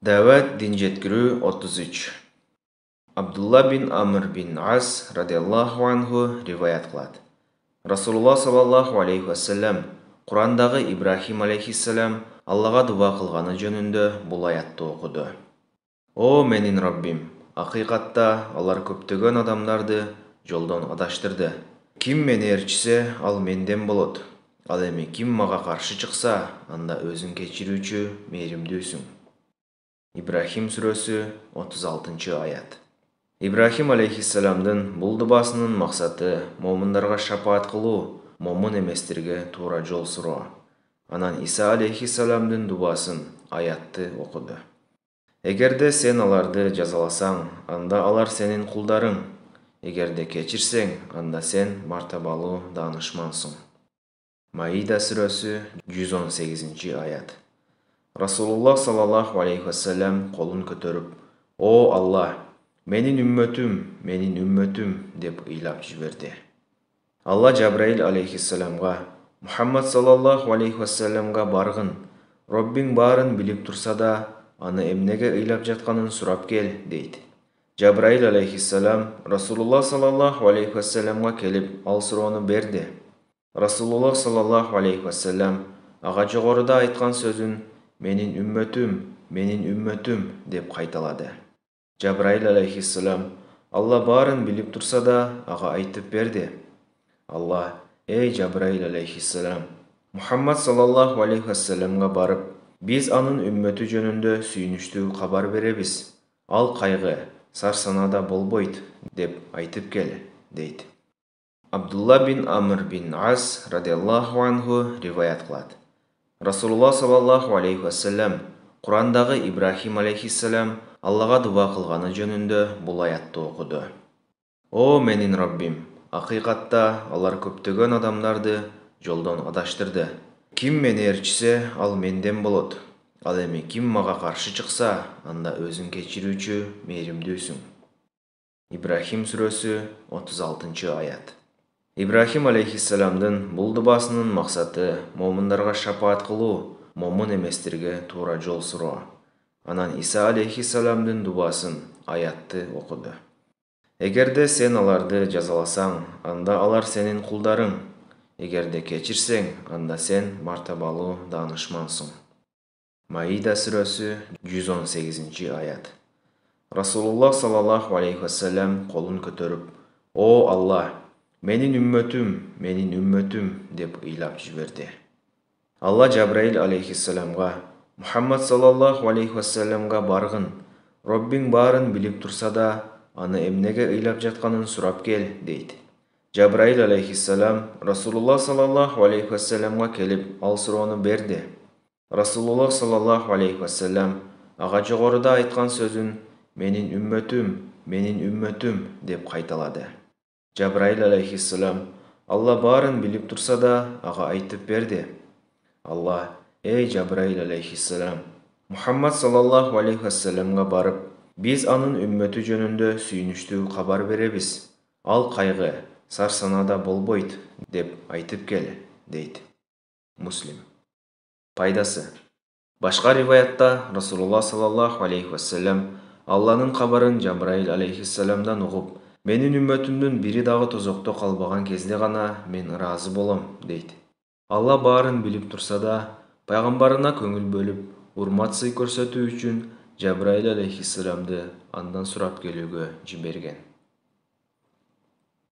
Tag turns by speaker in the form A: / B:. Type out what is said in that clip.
A: Dawat din жеткирүү 33. Абдулла бин Амр бин Ас радиаллаху анху риваят кылат. Расулулла саллаллаху алейхи вассалам Курандагы Ибрахим алейхиссалам Аллага дуба кылганы жөнүндө бул аятты окуду. О менин Раббим, акыйкатта алар көптөгөн адамдарды жолдон адаштырды. Ким мени ээрчисе, ал менден болот. Ал эми ким мага каршы чыкса, анда өзүң кечирүүчү, мээримдүүсүң. Ибрахим сүрөсү 36 аят. Ибрахим алейхиссаламдын бул дубасынын максаты момундарга шапаат кылуу, момун эместерге туура жол суроо. Анан Иса алейхиссаламдын дубасын, аятты окуду. Эгерде сен аларды жазаласаң, анда алар сенин кулдарың. Эгерде кечирсең, анда сен мартабалуу даанышмансың. Маида сүрөсү 118 аят. Расулуллах саллаллаху алейхи вассалам колун көтөрүп, «О Аллах, менин үммөтүм» деп ыйлап жиберди. Алла Жабраил алейхиссаламга, Мухаммад саллаллаху алейхи вассаламга баргын, Роббиң баарын билип турса да, аны эмнеге ыйлап жатканын сурап кел, дейт. Жабраил алейхиссалам Расулуллах саллаллаху алейхи вассаламга келип, ал суроону берди. Расулуллах саллаллаху алейхи вассалам ага жогоруда айткан сөзүн «Менин үммөтүм» деп кайталады. Жабраил алейхиссалам Алла баарын билип турса да, ага айтып берди. Алла, эй Жабраил алейхиссалам, Мухаммад саллаллаху алейхи вассаламга барып, биз анын үммөтү жөнүндө сүйүнүчтүү кабар беребиз. Ал кайгы, сарсанада болбойт, деп айтып кел, дейт. Абдулла бин Амр бин Ас радиаллаху анху риваят кылат. Расулулла саллаллаху алейхи вассалам Курандагы Ибрахим алейхиссалам Аллага дуба кылганы жөнүндө бул аятты окуду. О менин Раббим, акыйкатта алар көптөгөн адамдарды жолдон адаштырды. Ким мени ээрчисе, ал менден болот. Ал эми ким мага каршы чыкса, анда өзүң кечирүүчү, мээримдүүсүң. Ибрахим сүрөсү 36 аят. Ибрахим алейхиссаламдын бул дубасынын максаты момундарга шапаат кылуу, момун эместерге туура жол суроо. Анан Иса алейхиссаламдын дубасын, аятты окуду. Эгерде сен аларды жазаласаң, анда алар сенин кулдарың. Эгерде кечирсең, анда сен мартабалуу даанышмансың. Маида сүрөсү 118 аят. Расулуллах саллаллаху алейхи вассалам колун көтөрүп, «О Аллах, менин үммөтүм» деп ыйлап жиберди. Алла Жабраил алейхиссаламга, Мухаммад саллаллаху алейхи вассаламга баргын, Роббиң баарын билип турса да, аны эмнеге ыйлап жатканын сурап кел, дейт. Жабраил алейхиссалам Расулуллах саллаллаху алейхи вассаламга келип, ал суроону берди. Расулуллах саллаллаху алейхи вассалам ага жогоруда айткан сөзүн «Менин үммөтүм» деп кайталады. Жабраил алейхиссалам Алла баарын билип турса да, ага айтып берди. Алла, эй Жабраил алейхиссалам, Мухаммад саллаллаху алейхи вассаламга барып, биз анын үммөтү жөнүндө сүйүнүчтүү кабар беребиз. Ал кайгы, сарсанада болбойт, деп айтып кел, дейт. Муслим. Пайдасы. Башка риваятта Расулулла саллаллаху алейхи вассалам Алланын кабарын Жабраил алейхиссаламдан угуп, менин үммөтүмдүн бири дагы тозокто калбаган кезде гана мен ыраазы болом, дейт. Алла баарын билип турса да, пайгамбарына көңүл бөлүп, урмат-сый көрсөтүү үчүн Жабраил алейхиссаламды андан сурап келүүгө жиберген.